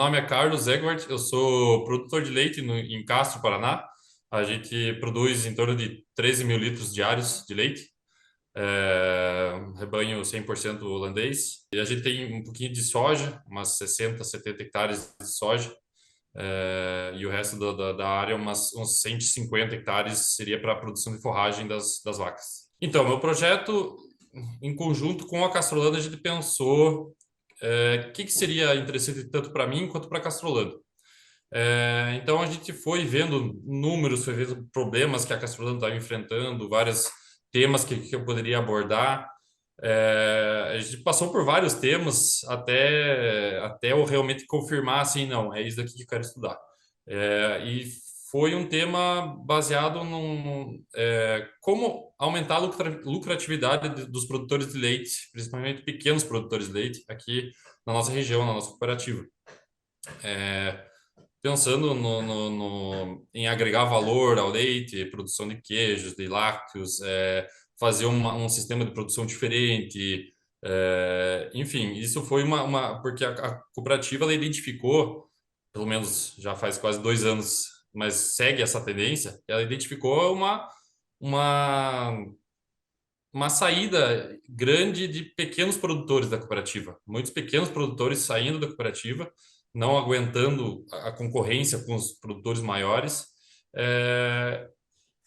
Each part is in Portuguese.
nome é Carlos Egwart, eu sou produtor de leite em Castro, Paraná. A gente produz em torno de 13 mil litros diários de leite, um rebanho 100% holandês. E a gente tem um pouquinho de soja, umas 60, 70 hectares de soja, e o resto da área, uns 150 hectares, seria para a produção de forragem das vacas. Então, meu projeto, em conjunto com a Castrolanda, a gente pensou que seria interessante tanto para mim quanto para a Castrolanda. Então a gente foi vendo números, foi vendo problemas que a Castrolanda estava enfrentando, vários temas que eu poderia abordar. A gente passou por vários temas até eu realmente confirmar assim, não, é isso daqui que eu quero estudar. E foi um tema baseado como aumentar a lucratividade dos produtores de leite, principalmente pequenos produtores de leite, aqui na nossa região, na nossa cooperativa. Pensando em agregar valor ao leite, produção de queijos, de lácteos, fazer um sistema de produção diferente. Enfim, isso foi porque a cooperativa ela identificou, pelo menos já faz quase 2 anos, mas segue essa tendência, ela identificou uma, uma saída grande de pequenos produtores da cooperativa. Muitos pequenos produtores saindo da cooperativa, não aguentando a concorrência com os produtores maiores. É,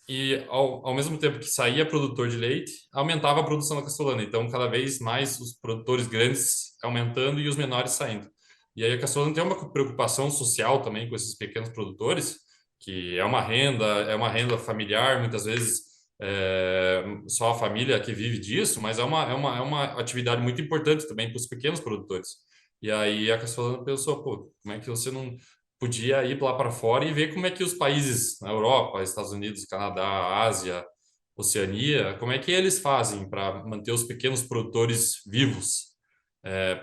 e ao mesmo tempo que saía produtor de leite, aumentava a produção da Castellana. Então, cada vez mais os produtores grandes aumentando e os menores saindo. E aí a Castellana tem uma preocupação social também com esses pequenos produtores, que é uma renda familiar, muitas vezes só a família que vive disso, mas é uma atividade muito importante também para os pequenos produtores. E aí a Castellana pensou, pô, como é que você não podia ir lá para fora e ver como é que os países na Europa, Estados Unidos, Canadá, Ásia, Oceania, como é que eles fazem para manter os pequenos produtores vivos,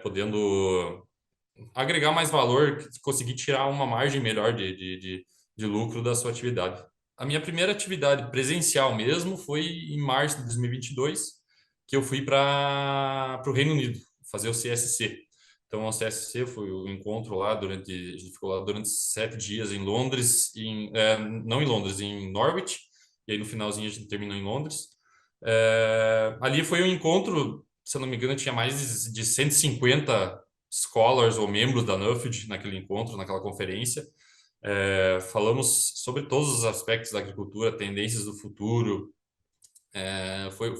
podendo agregar mais valor, conseguir tirar uma margem melhor de lucro da sua atividade. A minha primeira atividade presencial mesmo foi em março de 2022, que eu fui para o Reino Unido fazer o CSC. Então, o CSC foi o encontro lá a gente ficou lá durante 7 dias em Londres, não em Londres, em Norwich, e aí no finalzinho a gente terminou em Londres. Ali foi um encontro, se eu não me engano, tinha mais de 150 scholars ou membros da Nuffield naquele encontro, naquela conferência. Falamos sobre todos os aspectos da agricultura, tendências do futuro. Foi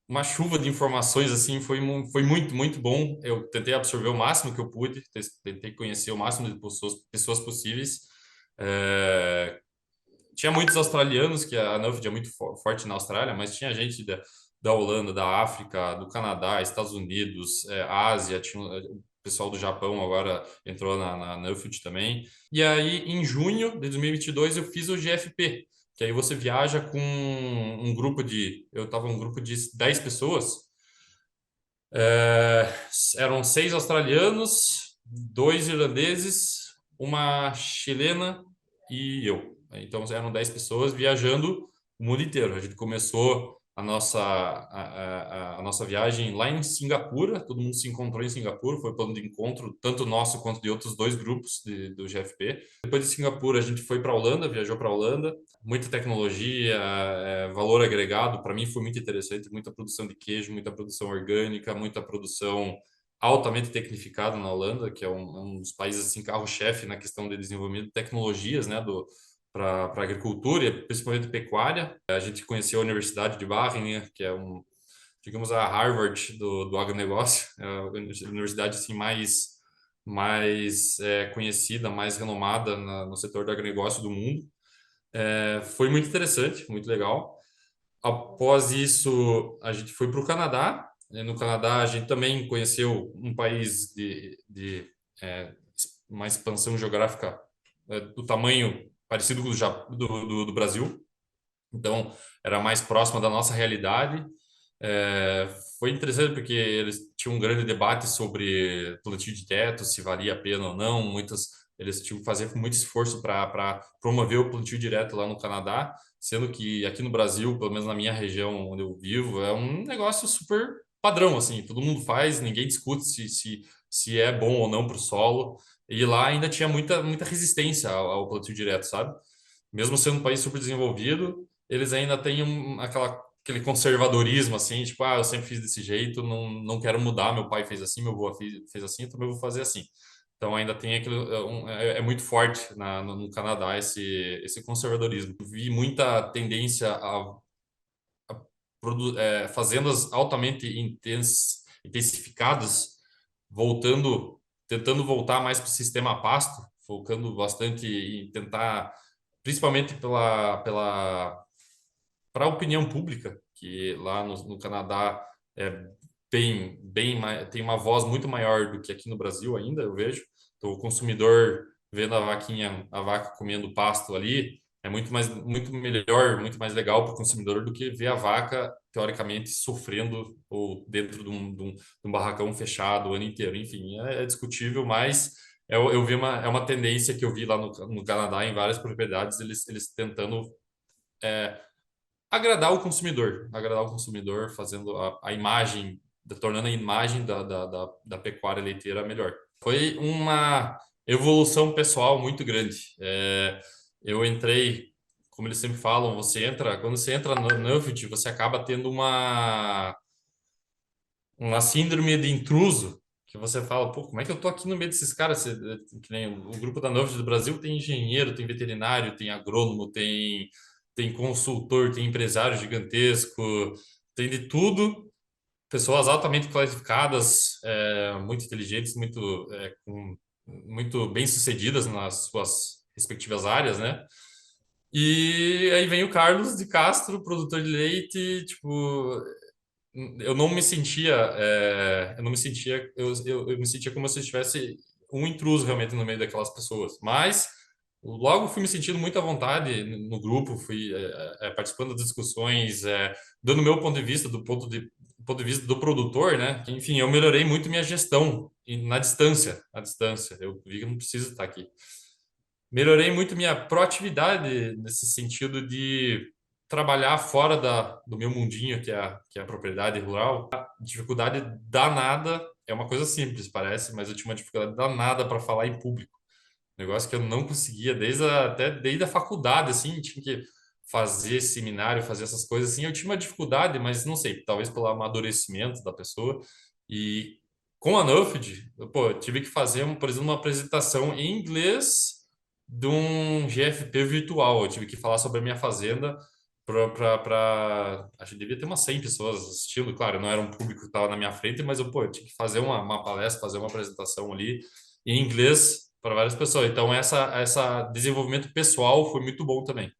uma chuva de informações, assim, foi muito, muito bom. Eu tentei absorver o máximo que eu pude, tentei conhecer o máximo de pessoas possíveis. Tinha muitos australianos, que a Nuffield é muito forte na Austrália, mas tinha gente da Holanda, da África, do Canadá, Estados Unidos, Ásia, tinha o pessoal do Japão agora entrou na Nuffield também. E aí, em junho de 2022, eu fiz o GFP, que aí você viaja com eu estava um grupo de 10 pessoas, eram 6 australianos, 2 irlandeses, uma chilena e eu. Então eram 10 pessoas viajando o mundo inteiro. A gente começou a nossa viagem lá em Singapura, todo mundo se encontrou em Singapura, foi plano de encontro, tanto nosso quanto de outros 2 grupos do GFP. Depois de Singapura, a gente foi para a Holanda, viajou para a Holanda, muita tecnologia, valor agregado, para mim foi muito interessante, muita produção de queijo, muita produção orgânica, muita produção altamente tecnificada na Holanda, que é um dos países assim carro-chefe na questão de desenvolvimento de tecnologias, né, para a agricultura e principalmente pecuária. A gente conheceu a Universidade de Wageningen, que é digamos, a Harvard do agronegócio, é a universidade assim mais conhecida, mais renomada no setor do agronegócio do mundo. Foi muito interessante, muito legal. Após isso, a gente foi para o Canadá. No Canadá, a gente também conheceu um país é, uma expansão geográfica do tamanho parecido com do Brasil. Então, era mais próxima da nossa realidade. É, Foi interessante porque eles tinham um grande debate sobre plantio de teto, se valia a pena ou não. Eles tinham que fazer muito esforço para promover o plantio direto lá no Canadá, sendo que aqui no Brasil, pelo menos na minha região onde eu vivo, é um negócio super padrão, assim, todo mundo faz, ninguém discute se é bom ou não para o solo. E lá ainda tinha muita resistência ao plantio direto, sabe? Mesmo sendo um país super desenvolvido, eles ainda têm aquele conservadorismo, assim, tipo, eu sempre fiz desse jeito, não quero mudar, meu pai fez assim, meu avô fez assim, então eu vou fazer assim. Então ainda tem aquele, é muito forte no Canadá esse conservadorismo. Vi muita tendência fazendas altamente intensificadas, voltando, tentando voltar mais para o sistema pasto, focando bastante em tentar, principalmente para a opinião pública, que lá no Canadá é tem uma voz muito maior do que aqui no Brasil ainda, eu vejo. Então, o consumidor vendo a vaca comendo pasto ali, é muito melhor, muito mais legal para o consumidor do que ver a vaca, teoricamente, sofrendo ou dentro de um barracão fechado o ano inteiro. Enfim, é discutível, mas eu vi é uma tendência que eu vi lá no Canadá, em várias propriedades, eles tentando é, agradar o consumidor, fazendo a imagem, tornando a imagem da pecuária leiteira melhor. Foi uma evolução pessoal muito grande. Eu entrei, como eles sempre falam, quando você entra no Nuffield, você acaba tendo uma síndrome de intruso, que você fala, pô, como é que eu tô aqui no meio desses caras? Que nem o grupo da Nuffield do Brasil tem engenheiro, tem veterinário, tem agrônomo, tem consultor, tem empresário gigantesco, tem de tudo. Pessoas altamente qualificadas, muito inteligentes, muito bem-sucedidas nas suas respectivas áreas, né? E aí vem o Carlos de Castro, produtor de leite, tipo, eu não me sentia, eu me sentia como se eu tivesse um intruso realmente no meio daquelas pessoas. Mas logo fui me sentindo muito à vontade no grupo, fui participando das discussões, dando meu ponto de vista, ponto de vista do produtor, né? Enfim, eu melhorei muito minha gestão à distância. Eu vi que eu não preciso estar aqui. Melhorei muito minha proatividade nesse sentido de trabalhar fora do meu mundinho, que é a propriedade rural. Dificuldade danada, é uma coisa simples, parece, mas eu tinha uma dificuldade danada para falar em público. Negócio que eu não conseguia até desde a faculdade, assim, tinha que fazer seminário, fazer essas coisas assim. Eu tinha uma dificuldade, mas não sei, talvez pelo amadurecimento da pessoa. E com a Nuffield, eu tive que fazer, por exemplo, uma apresentação em inglês de um GFP virtual. Eu tive que falar sobre a minha fazenda acho que devia ter umas 100 pessoas assistindo. Claro, não era um público que estava na minha frente, mas eu tinha que fazer uma palestra, fazer uma apresentação ali em inglês para várias pessoas. Então, essa desenvolvimento pessoal foi muito bom também.